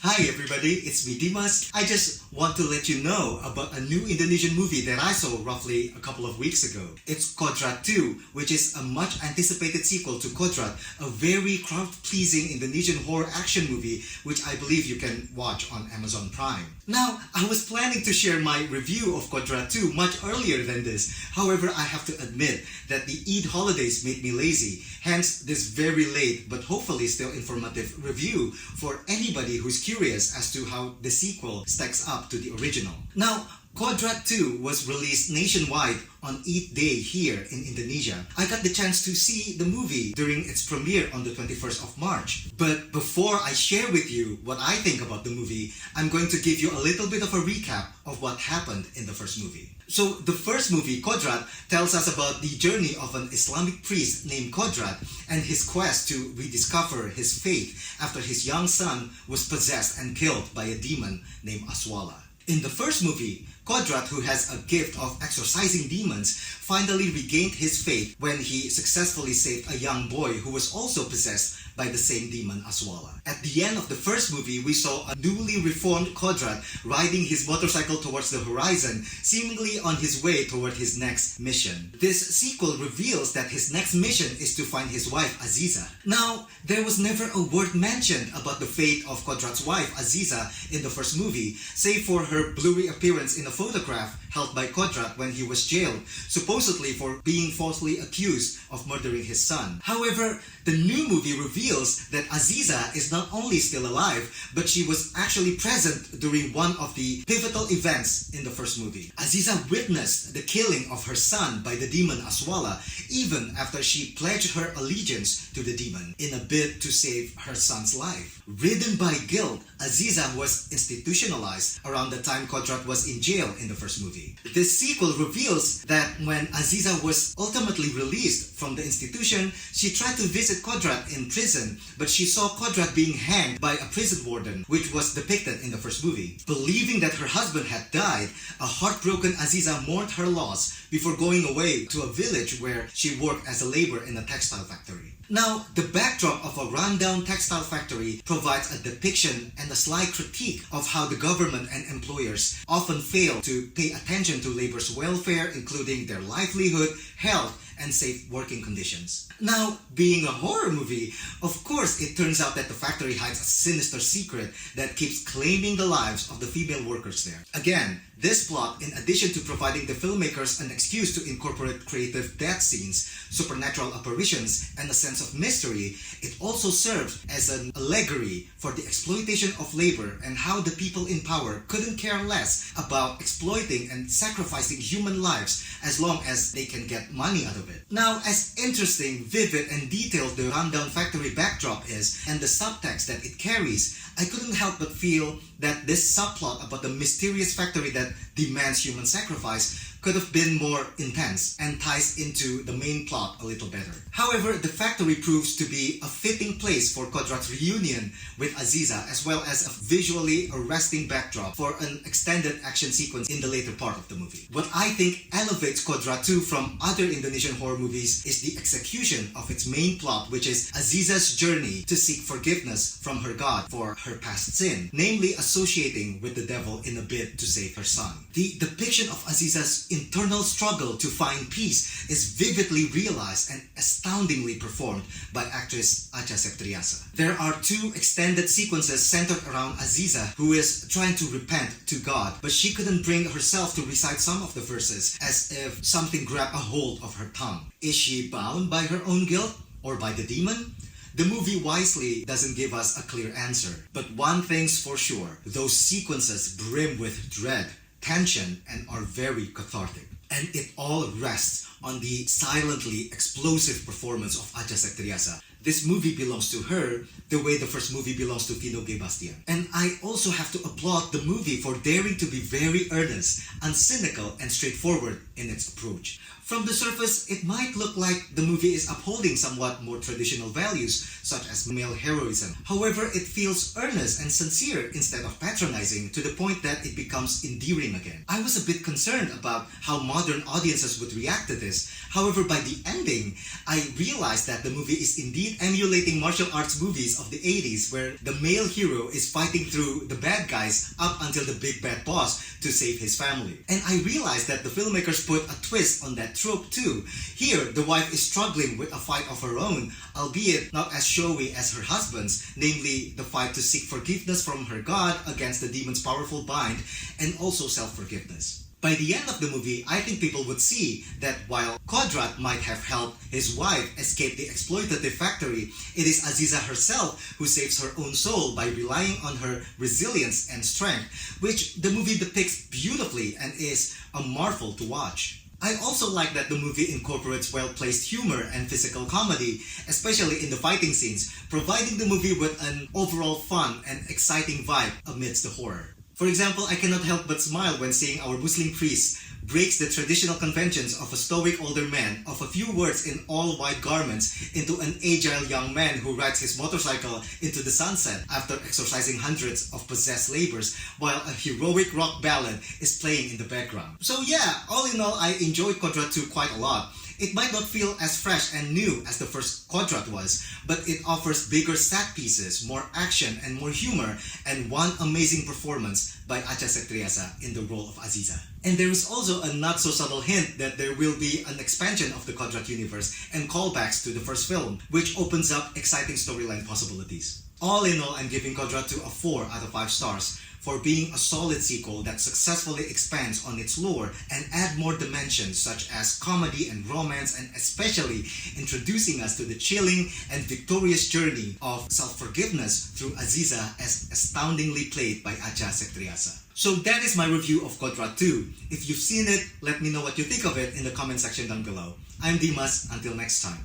Hi everybody, it's me Dimas. I just want to let you know about a new Indonesian movie that I saw roughly a couple of weeks ago. It's Qodrat 2, which is a much anticipated sequel to Qodrat, a very crowd-pleasing Indonesian horror action movie which I believe you can watch on Amazon Prime. Now, I was planning to share my review of Qodrat 2 much earlier than this. However, I have to admit that the Eid holidays made me lazy, hence this very late but hopefully still informative review for anybody who's curious as to how the sequel stacks up to the original. Now, Qodrat 2 was released nationwide on Eid Day here in Indonesia. I got the chance to see the movie during its premiere on the 21st of March. But before I share with you what I think about the movie, I'm going to give you a little bit of a recap of what happened in the first movie. So the first movie, Qodrat, tells us about the journey of an Islamic priest named Qodrat and his quest to rediscover his faith after his young son was possessed and killed by a demon named Aswala. In the first movie, Qodrat, who has a gift of exorcising demons, finally regained his faith when he successfully saved a young boy who was also possessed by the same demon Aswala. At the end of the first movie, we saw a newly reformed Qodrat riding his motorcycle towards the horizon, seemingly on his way toward his next mission. This sequel reveals that his next mission is to find his wife Aziza. Now, there was never a word mentioned about the fate of Qodrat's wife Aziza in the first movie, save for her blurry appearance in a photograph held by Qodrat when he was jailed, supposedly for being falsely accused of murdering his son. However, the new movie reveals that Aziza is not only still alive, but she was actually present during one of the pivotal events in the first movie. Aziza witnessed the killing of her son by the demon Aswala, even after she pledged her allegiance to the demon in a bid to save her son's life. Ridden by guilt, Aziza was institutionalized around the time Qodrat was in jail in the first movie. This sequel reveals that when Aziza was ultimately released from the institution, she tried to visit Qodrat in prison, but she saw Qodrat being hanged by a prison warden, which was depicted in the first movie. Believing that her husband had died, a heartbroken Aziza mourned her loss before going away to a village where she worked as a laborer in a textile factory. Now, the backdrop of a rundown textile factory provides a depiction and a sly critique of how the government and employers often fail to pay attention to laborers' welfare, including their livelihood, health, and safe working conditions. Now, being a horror movie, of course it turns out that the factory hides a sinister secret that keeps claiming the lives of the female workers there. Again, this plot, in addition to providing the filmmakers an excuse to incorporate creative death scenes, supernatural apparitions, and a sense of mystery, it also serves as an allegory for the exploitation of labor and how the people in power couldn't care less about exploiting and sacrificing human lives as long as they can get money out of it. Now, as interesting, vivid, and detailed the rundown factory backdrop is, and the subtext that it carries, I couldn't help but feel that this subplot about the mysterious factory that demands human sacrifice could have been more intense and ties into the main plot a little better. However, the factory proves to be a fitting place for Qodrat's reunion with Aziza, as well as a visually arresting backdrop for an extended action sequence in the later part of the movie. What I think elevates Qodrat 2 from other Indonesian horror movies is the execution of its main plot, which is Aziza's journey to seek forgiveness from her God for her past sin, namely associating with the devil in a bid to save her son. The depiction of Aziza's internal struggle to find peace is vividly realized and astoundingly performed by actress Acha Septriasa. There are two extended sequences centered around Aziza, who is trying to repent to God, but she couldn't bring herself to recite some of the verses, as if something grabbed a hold of her tongue. Is she bound by her own guilt or by the demon? The movie wisely doesn't give us a clear answer, but one thing's for sure, those sequences brim with dread, tension, and are very cathartic. And it all rests on the silently explosive performance of Acha Septriasa. This movie belongs to her the way the first movie belongs to Vino G. Bastian. And I also have to applaud the movie for daring to be very earnest, uncynical, and straightforward in its approach. From the surface, it might look like the movie is upholding somewhat more traditional values, such as male heroism. However, it feels earnest and sincere instead of patronizing, to the point that it becomes endearing again. I was a bit concerned about how modern audiences would react to this. However, by the ending, I realized that the movie is indeed emulating martial arts movies of the 80s, where the male hero is fighting through the bad guys up until the big bad boss to save his family. And I realized that the filmmakers put a twist on that trope too. Here, the wife is struggling with a fight of her own, albeit not as showy as her husband's, namely the fight to seek forgiveness from her god against the demon's powerful bind, and also self-forgiveness. By the end of the movie, I think people would see that while Qodrat might have helped his wife escape the exploitative factory, it is Aziza herself who saves her own soul by relying on her resilience and strength, which the movie depicts beautifully and is a marvel to watch. I also like that the movie incorporates well-placed humor and physical comedy, especially in the fighting scenes, providing the movie with an overall fun and exciting vibe amidst the horror. For example, I cannot help but smile when seeing our Muslim priest breaks the traditional conventions of a stoic older man of a few words in all white garments into an agile young man who rides his motorcycle into the sunset after exorcising hundreds of possessed laborers while a heroic rock ballad is playing in the background. So yeah, all in all, I enjoyed Qodrat 2 quite a lot. It might not feel as fresh and new as the first Qodrat was, but it offers bigger set pieces, more action and more humor, and one amazing performance by Acha Septriasa in the role of Aziza. And there is also a not so subtle hint that there will be an expansion of the Qodrat universe and callbacks to the first film, which opens up exciting storyline possibilities. All in all, I'm giving Qodrat 2 a 4 out of 5 stars for being a solid sequel that successfully expands on its lore and add more dimensions such as comedy and romance, and especially introducing us to the chilling and victorious journey of self-forgiveness through Aziza, as astoundingly played by Acha Septriasa. So that is my review of Qodrat 2. If you've seen it, let me know what you think of it in the comment section down below. I'm Dimas, until next time.